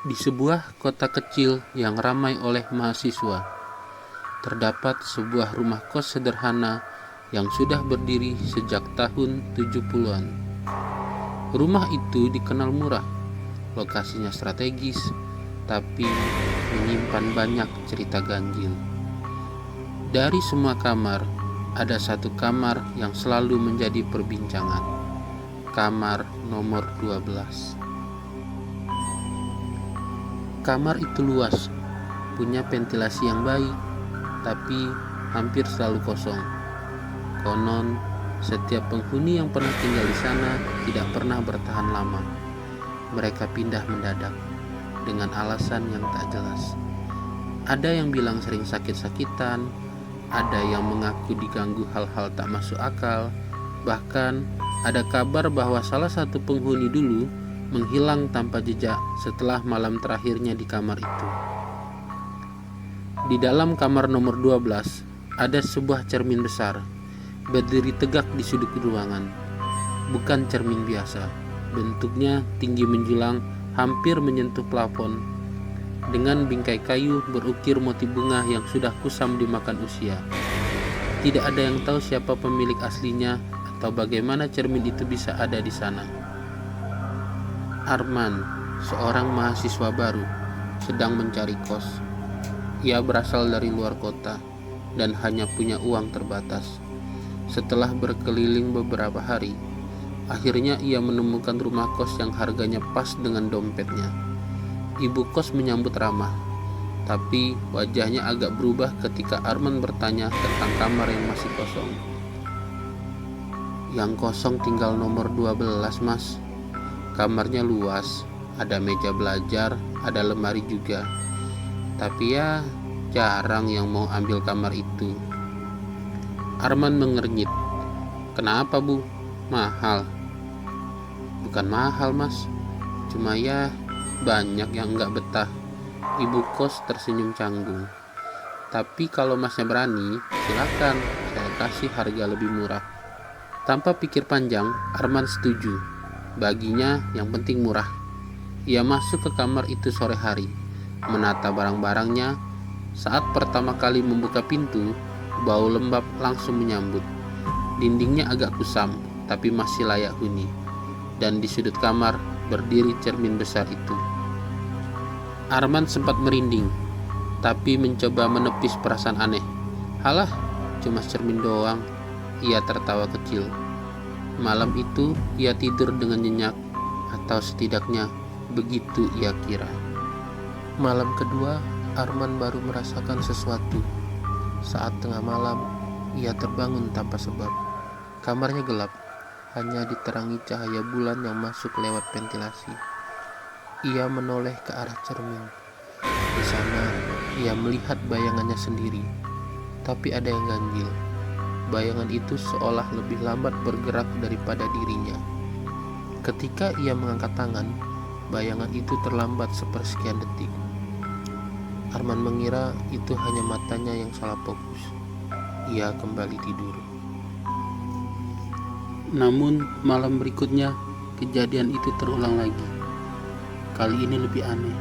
Di sebuah kota kecil yang ramai oleh mahasiswa, terdapat sebuah rumah kos sederhana yang sudah berdiri sejak tahun 70-an. Rumah itu dikenal murah, lokasinya strategis, tapi menyimpan banyak cerita ganjil. Dari semua kamar, ada satu kamar yang selalu menjadi perbincangan. Kamar nomor 12. Kamar itu luas, punya ventilasi yang baik, tapi hampir selalu kosong. Konon, setiap penghuni yang pernah tinggal di sana tidak pernah bertahan lama. Mereka pindah mendadak, dengan alasan yang tak jelas. Ada yang bilang sering sakit-sakitan, ada yang mengaku diganggu hal-hal tak masuk akal, bahkan ada kabar bahwa salah satu penghuni dulu menghilang tanpa jejak setelah malam terakhirnya di kamar itu. Di dalam kamar nomor 12 ada sebuah cermin besar, berdiri tegak di sudut ruangan. Bukan cermin biasa, bentuknya tinggi menjulang, hampir menyentuh plafon. Dengan bingkai kayu berukir motif bunga yang sudah kusam dimakan usia. Tidak ada yang tahu siapa pemilik aslinya atau bagaimana cermin itu bisa ada di sana. Arman, seorang mahasiswa baru, sedang mencari kos. Ia berasal dari luar kota dan hanya punya uang terbatas. Setelah berkeliling beberapa hari, akhirnya ia menemukan rumah kos yang harganya pas dengan dompetnya. Ibu kos menyambut ramah, tapi wajahnya agak berubah ketika Arman bertanya tentang kamar yang masih kosong. Yang kosong tinggal nomor 12, Mas. Kamarnya luas, ada meja belajar, ada lemari juga. Tapi ya, jarang yang mau ambil kamar itu. Arman mengernyit. Kenapa, Bu? Mahal? Bukan mahal, Mas. Cuma ya, banyak yang nggak betah. Ibu kos tersenyum canggung. Tapi kalau Masnya berani, silakan, saya kasih harga lebih murah. Tanpa pikir panjang, Arman setuju. Baginya yang penting murah. Ia masuk ke kamar itu sore hari, menata barang-barangnya. Saat pertama kali membuka pintu, bau lembab langsung menyambut. Dindingnya agak kusam, tapi masih layak huni. Dan di sudut kamar berdiri cermin besar itu. Arman sempat merinding, tapi mencoba menepis perasaan aneh. Halah, cuma cermin doang. Ia tertawa kecil. Malam itu ia tidur dengan nyenyak, atau setidaknya begitu ia kira. Malam kedua, Arman baru merasakan sesuatu. Saat tengah malam, ia terbangun tanpa sebab. Kamarnya gelap, hanya diterangi cahaya bulan yang masuk lewat ventilasi. Ia menoleh ke arah cermin. Di sana, ia melihat bayangannya sendiri, tapi ada yang ganjil. Bayangan itu seolah lebih lambat bergerak daripada dirinya. Ketika ia mengangkat tangan, bayangan itu terlambat sepersekian detik. Arman mengira itu hanya matanya yang salah fokus. Ia kembali tidur. Namun malam berikutnya, kejadian itu terulang lagi. Kali ini lebih aneh.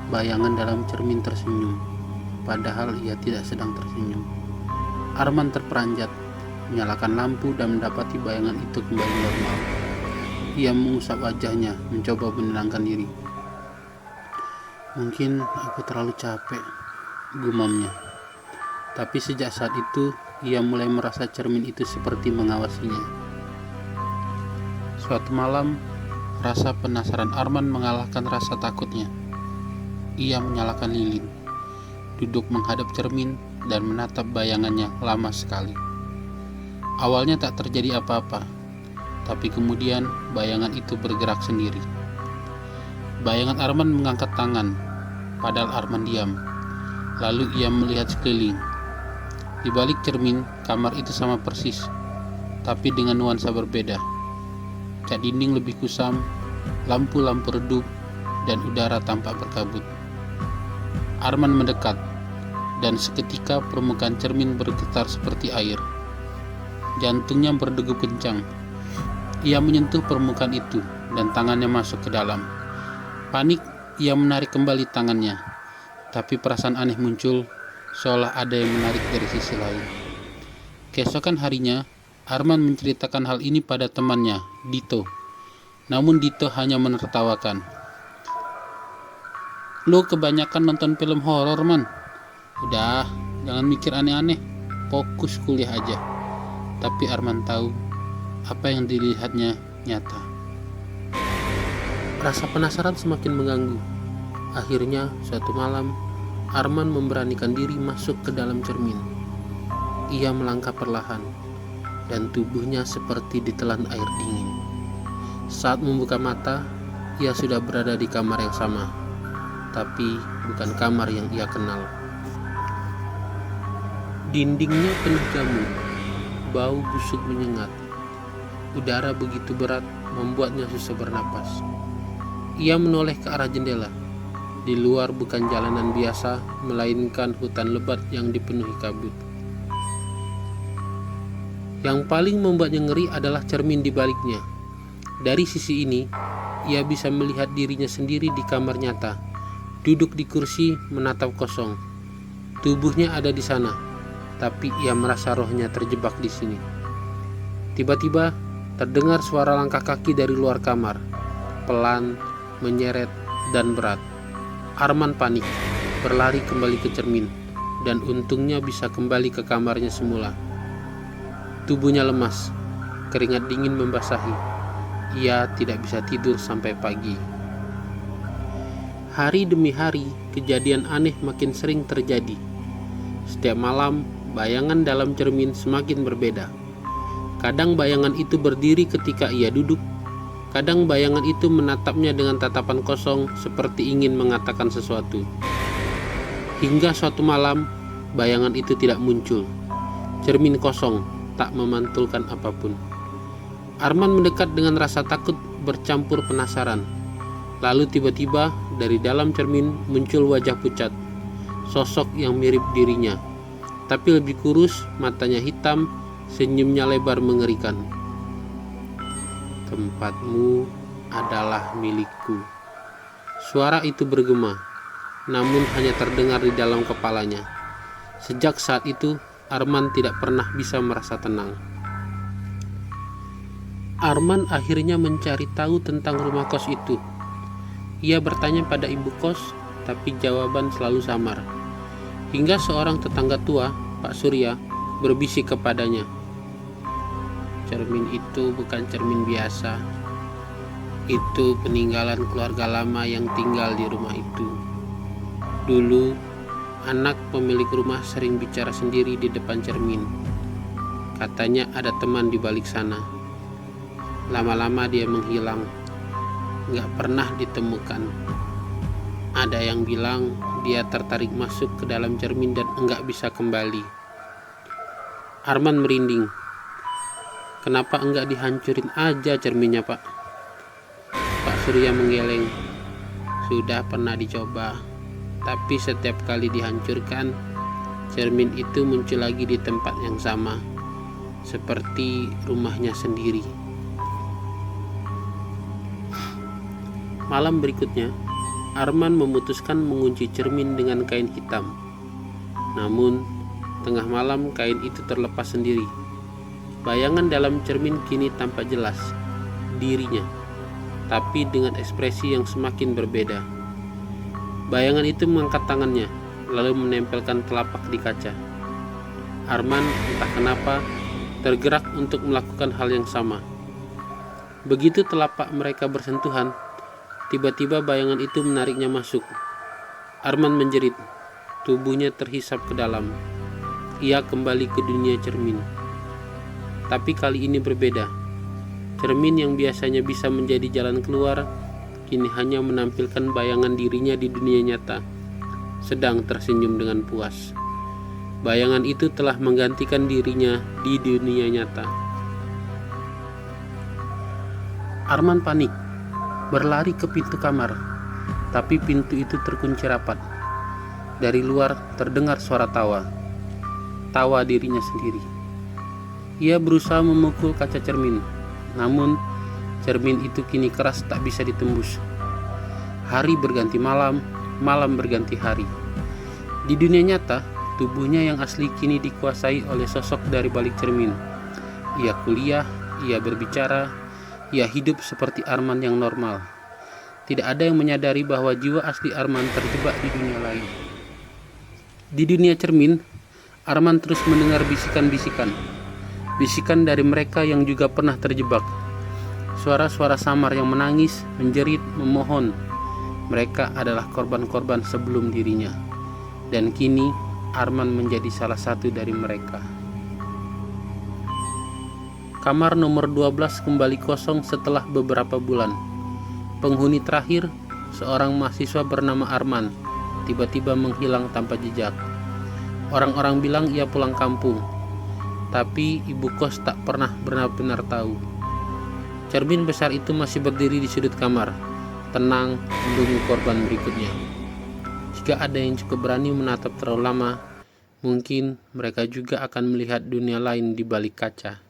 Bayangan dalam cermin tersenyum, padahal ia tidak sedang tersenyum. Arman terperanjat, menyalakan lampu dan mendapati bayangan itu kembali normal. Ia mengusap wajahnya, mencoba menenangkan diri. Mungkin aku terlalu capek, gumamnya. Tapi sejak saat itu, ia mulai merasa cermin itu seperti mengawasinya. Suatu malam, rasa penasaran Arman mengalahkan rasa takutnya. Ia menyalakan lilin, duduk menghadap cermin, dan menatap bayangannya lama sekali. Awalnya tak terjadi apa-apa, tapi kemudian bayangan itu bergerak sendiri. Bayangan Arman mengangkat tangan, padahal Arman diam. Lalu ia melihat sekeliling. Di balik cermin, kamar itu sama persis, tapi dengan nuansa berbeda. Cat dinding lebih kusam, lampu-lampu redup, dan udara tampak berkabut. Arman mendekat, dan seketika permukaan cermin bergetar seperti air. Jantungnya berdegup kencang. Ia menyentuh permukaan itu dan tangannya masuk ke dalam. Panik, Ia menarik kembali tangannya, tapi perasaan aneh muncul, seolah ada yang menarik dari sisi lain. Keesokan harinya, Arman menceritakan hal ini pada temannya, Dito. Namun Dito hanya menertawakan. "Lu kebanyakan nonton film horor, Man. Udah, jangan mikir aneh-aneh. Fokus kuliah aja." Tapi Arman tahu apa yang dilihatnya nyata. Rasa penasaran semakin mengganggu. Akhirnya, suatu malam, Arman memberanikan diri masuk ke dalam cermin. Ia melangkah perlahan, dan tubuhnya seperti ditelan air dingin. Saat membuka mata, ia sudah berada di kamar yang sama, tapi bukan kamar yang ia kenal. Dindingnya penuh jamur, bau busuk menyengat. Udara begitu berat membuatnya susah bernapas. Ia menoleh ke arah jendela. Di luar bukan jalanan biasa, melainkan hutan lebat yang dipenuhi kabut. Yang paling membuatnya ngeri adalah cermin di baliknya. Dari sisi ini, ia bisa melihat dirinya sendiri di kamar nyata, duduk di kursi menatap kosong. Tubuhnya ada di sana, tapi ia merasa rohnya terjebak di sini. Tiba-tiba terdengar suara langkah kaki dari luar kamar, pelan, menyeret, dan berat. Arman panik, berlari kembali ke cermin, dan untungnya bisa kembali ke kamarnya semula. Tubuhnya lemas, keringat dingin membasahi. Ia tidak bisa tidur sampai pagi. Hari demi hari, kejadian aneh makin sering terjadi. Setiap malam, bayangan dalam cermin semakin berbeda. Kadang bayangan itu berdiri ketika ia duduk. Kadang bayangan itu menatapnya dengan tatapan kosong seperti ingin mengatakan sesuatu. Hingga suatu malam, bayangan itu tidak muncul. Cermin kosong, tak memantulkan apapun. Arman mendekat dengan rasa takut bercampur penasaran. Lalu tiba-tiba dari dalam cermin muncul wajah pucat, sosok yang mirip dirinya, tapi lebih kurus, matanya hitam, senyumnya lebar mengerikan. "Tempatmu adalah milikku." Suara itu bergema, namun hanya terdengar di dalam kepalanya. Sejak saat itu, Arman tidak pernah bisa merasa tenang. Arman akhirnya mencari tahu tentang rumah kos itu. Ia bertanya pada ibu kos, tapi jawaban selalu samar. Hingga seorang tetangga tua, Pak Surya, berbisik kepadanya, "Cermin itu bukan cermin biasa. Itu peninggalan keluarga lama yang tinggal di rumah itu. Dulu, anak pemilik rumah sering bicara sendiri di depan cermin. Katanya ada teman di balik sana. Lama-lama dia menghilang, gak pernah ditemukan. Ada yang bilang dia tertarik masuk ke dalam cermin dan enggak bisa kembali." Arman merinding. "Kenapa enggak dihancurin aja cerminnya, Pak?" Pak Surya menggeleng. "Sudah pernah dicoba, tapi setiap kali dihancurkan, cermin itu muncul lagi di tempat yang sama, seperti rumahnya sendiri." Malam berikutnya, Arman memutuskan mengunci cermin dengan kain hitam. Namun, tengah malam kain itu terlepas sendiri. Bayangan dalam cermin kini tampak jelas, dirinya, tapi dengan ekspresi yang semakin berbeda. Bayangan itu mengangkat tangannya, lalu menempelkan telapak di kaca. Arman entah kenapa tergerak untuk melakukan hal yang sama. Begitu telapak mereka bersentuhan, tiba-tiba bayangan itu menariknya masuk. Arman menjerit, tubuhnya terhisap ke dalam. Ia kembali ke dunia cermin. Tapi kali ini berbeda. Cermin yang biasanya bisa menjadi jalan keluar, kini hanya menampilkan bayangan dirinya di dunia nyata, sedang tersenyum dengan puas. Bayangan itu telah menggantikan dirinya di dunia nyata. Arman panik, berlari ke pintu kamar, tapi pintu itu terkunci rapat. Dari luar terdengar suara tawa dirinya sendiri. Ia berusaha memukul kaca cermin, namun cermin itu kini keras tak bisa ditembus. Hari berganti malam, malam berganti hari. Di dunia nyata, tubuhnya yang asli kini dikuasai oleh sosok dari balik cermin. Ia kuliah, ia berbicara, ia hidup seperti Arman yang normal. Tidak ada yang menyadari bahwa jiwa asli Arman terjebak di dunia lain. Di dunia cermin, Arman terus mendengar bisikan-bisikan. Bisikan dari mereka yang juga pernah terjebak. Suara-suara samar yang menangis, menjerit, memohon. Mereka adalah korban-korban sebelum dirinya. Dan kini Arman menjadi salah satu dari mereka. Kamar nomor 12 kembali kosong setelah beberapa bulan. Penghuni terakhir, seorang mahasiswa bernama Arman, tiba-tiba menghilang tanpa jejak. Orang-orang bilang ia pulang kampung, tapi ibu kos tak pernah benar-benar tahu. Cermin besar itu masih berdiri di sudut kamar, tenang menunggu korban berikutnya. Jika ada yang cukup berani menatap terlalu lama, mungkin mereka juga akan melihat dunia lain di balik kaca.